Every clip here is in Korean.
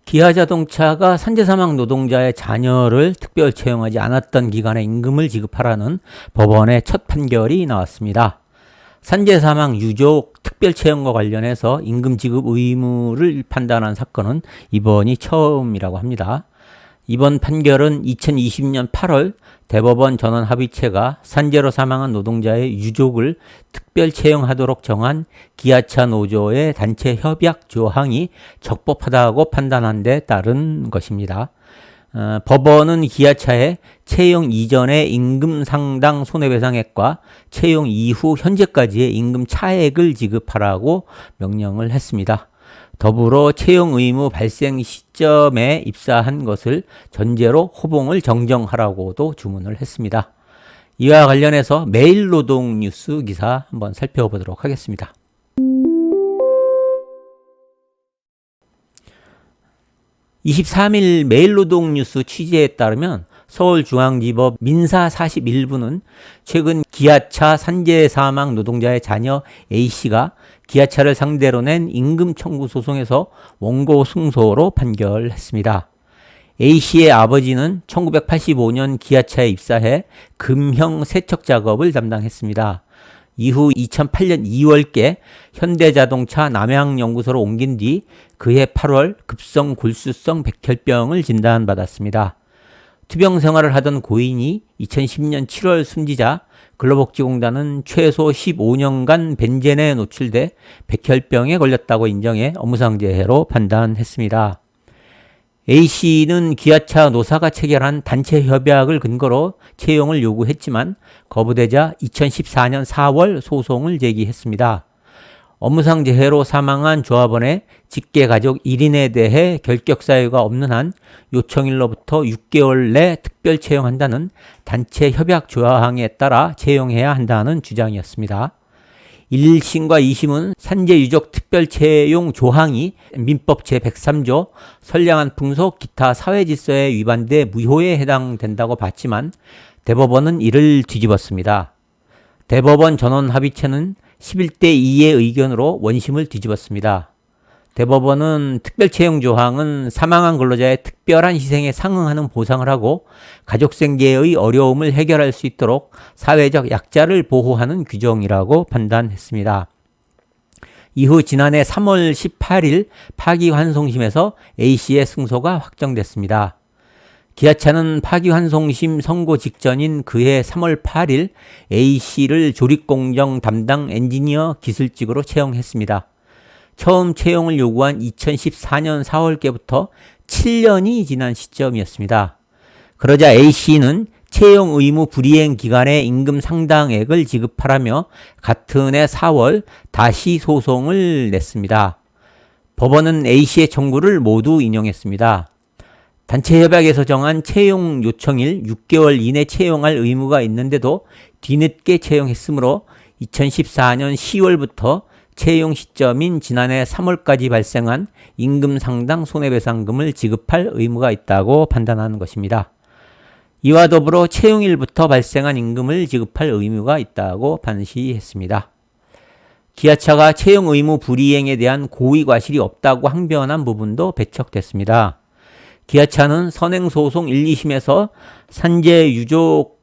기아자동차가 산재사망 노동자의 자녀를 특별 채용하지 않았던 기간에 임금을 지급하라는 법원의 첫 판결이 나왔습니다. 산재사망 유족 특별 채용과 관련해서 임금 지급 의무를 판단한 사건은 이번이 처음이라고 합니다. 이번 판결은 2020년 8월 대법원 전원합의체가 산재로 사망한 노동자의 유족을 특별 채용하도록 정한 기아차 노조의 단체 협약 조항이 적법하다고 판단한 데 따른 것입니다. 법원은 기아차에 채용 이전의 임금 상당 손해배상액과 채용 이후 현재까지의 임금 차액을 지급하라고 명령을 했습니다. 더불어 채용 의무 발생 시점에 입사한 것을 전제로 호봉을 정정하라고도 주문을 했습니다. 이와 관련해서 매일노동뉴스 기사 한번 살펴보도록 하겠습니다. (23일) 매일노동뉴스 취재에 따르면 서울중앙지법 민사 41부는 최근 기아차 산재 사망 노동자의 자녀 A씨가 기아차를 상대로 낸 임금 청구 소송에서 원고 승소로 판결했습니다. A씨의 아버지는 1985년 기아차에 입사해 금형 세척 작업을 담당했습니다. 이후 2008년 2월께 현대자동차 남양연구소로 옮긴 뒤 그해 8월 급성 골수성 백혈병을 진단받았습니다. 투병 생활을 하던 고인이 2010년 7월 숨지자 근로복지공단은 최소 15년간 벤젠에 노출돼 백혈병에 걸렸다고 인정해 업무상재해로 판단했습니다. A씨는 기아차 노사가 체결한 단체 협약을 근거로 채용을 요구했지만 거부되자 2014년 4월 소송을 제기했습니다. 업무상재해로 사망한 조합원의 직계가족 1인에 대해 결격 사유가 없는 한 요청일로부터 6개월 내 특별 채용한다는 단체 협약 조항에 따라 채용해야 한다는 주장이었습니다. 1심과 2심은 산재유족 특별 채용 조항이 민법 제103조 선량한 풍속 기타 사회질서에 위반돼 무효에 해당된다고 봤지만 대법원은 이를 뒤집었습니다. 대법원 전원합의체는 11대 2의 의견으로 원심을 뒤집었습니다. 대법원은 특별 채용 조항은 사망한 근로자의 특별한 희생에 상응하는 보상을 하고 가족 생계의 어려움을 해결할 수 있도록 사회적 약자를 보호하는 규정이라고 판단했습니다. 이후 지난해 3월 18일 파기환송심에서 A씨의 승소가 확정됐습니다. 기아차는 파기환송심 선고 직전인 그해 3월 8일 A씨를 조립공정 담당 엔지니어 기술직으로 채용했습니다. 처음 채용을 요구한 2014년 4월께부터 7년이 지난 시점이었습니다. 그러자 A씨는 채용 의무 불이행 기간에 임금 상당액을 지급하라며 같은 해 4월 다시 소송을 냈습니다. 법원은 A씨의 청구를 모두 인용했습니다. 단체 협약에서 정한 채용 요청일 6개월 이내 채용할 의무가 있는데도 뒤늦게 채용했으므로 2014년 10월부터 채용 시점인 지난해 3월까지 발생한 임금 상당 손해배상금을 지급할 의무가 있다고 판단하는 것입니다. 이와 더불어 채용일부터 발생한 임금을 지급할 의무가 있다고 판시했습니다. 기아차가 채용 의무 불이행에 대한 고의 과실이 없다고 항변한 부분도 배척됐습니다. 기아차는 선행소송 1, 2심에서 산재 유족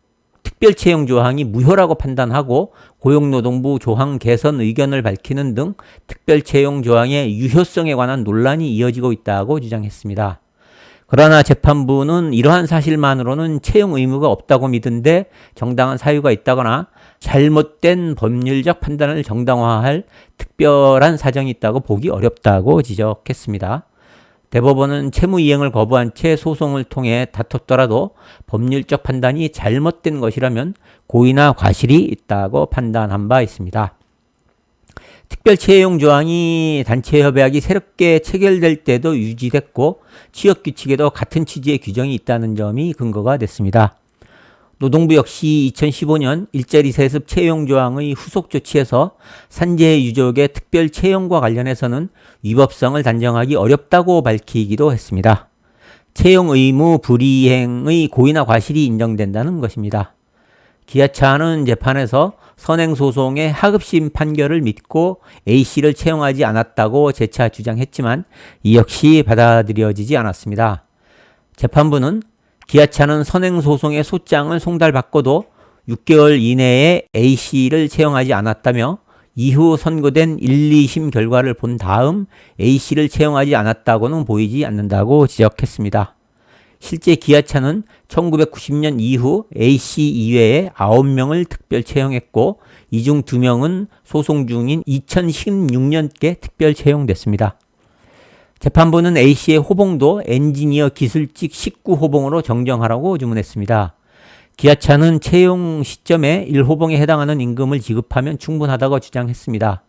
특별 채용 조항이 무효라고 판단하고 고용노동부 조항 개선 의견을 밝히는 등 특별 채용 조항의 유효성에 관한 논란이 이어지고 있다고 주장했습니다. 그러나 재판부는 이러한 사실만으로는 채용 의무가 없다고 믿은데 정당한 사유가 있다거나 잘못된 법률적 판단을 정당화할 특별한 사정이 있다고 보기 어렵다고 지적했습니다. 대법원은 채무 이행을 거부한 채 소송을 통해 다퉜더라도 법률적 판단이 잘못된 것이라면 고의나 과실이 있다고 판단한 바 있습니다. 특별 채용 조항이 단체 협약이 새롭게 체결될 때도 유지됐고 취업규칙에도 같은 취지의 규정이 있다는 점이 근거가 됐습니다. 노동부 역시 2015년 일자리 세습 채용 조항의 후속 조치에서 산재 유족의 특별 채용과 관련해서는 위법성을 단정하기 어렵다고 밝히기도 했습니다. 채용 의무 불이행의 고의나 과실이 인정된다는 것입니다. 기아차는 재판에서 선행소송의 하급심 판결을 믿고 A씨를 채용하지 않았다고 재차 주장했지만 이 역시 받아들여지지 않았습니다. 재판부는 기아차는 선행소송의 소장을 송달받고도 6개월 이내에 A씨를 채용하지 않았다며 이후 선고된 1, 2심 결과를 본 다음 A씨를 채용하지 않았다고는 보이지 않는다고 지적했습니다. 실제 기아차는 1990년 이후 A씨 이외에 9명을 특별 채용했고 이 중 2명은 소송 중인 2016년께 특별 채용됐습니다. 재판부는 A씨의 호봉도 엔지니어 기술직 19호봉으로 정정하라고 주문했습니다. 기아차는 채용 시점에 1호봉에 해당하는 임금을 지급하면 충분하다고 주장했습니다.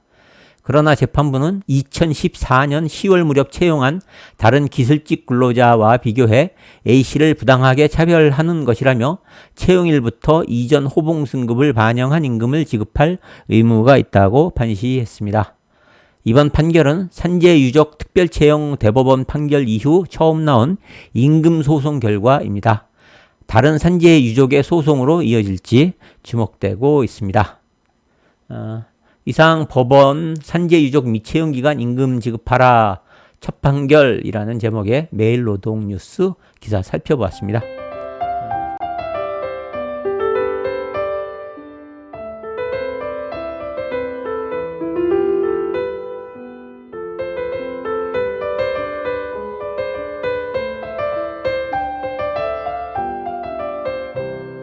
그러나 재판부는 2014년 10월 무렵 채용한 다른 기술직 근로자와 비교해 A씨를 부당하게 차별하는 것이라며 채용일부터 이전 호봉 승급을 반영한 임금을 지급할 의무가 있다고 판시했습니다. 이번 판결은 산재유족 특별채용 대법원 판결 이후 처음 나온 임금소송 결과입니다. 다른 산재유족의 소송으로 이어질지 주목되고 있습니다. 이상 법원 산재유족 미채용기간 임금 지급하라 첫 판결이라는 제목의 매일노동뉴스 기사 살펴보았습니다.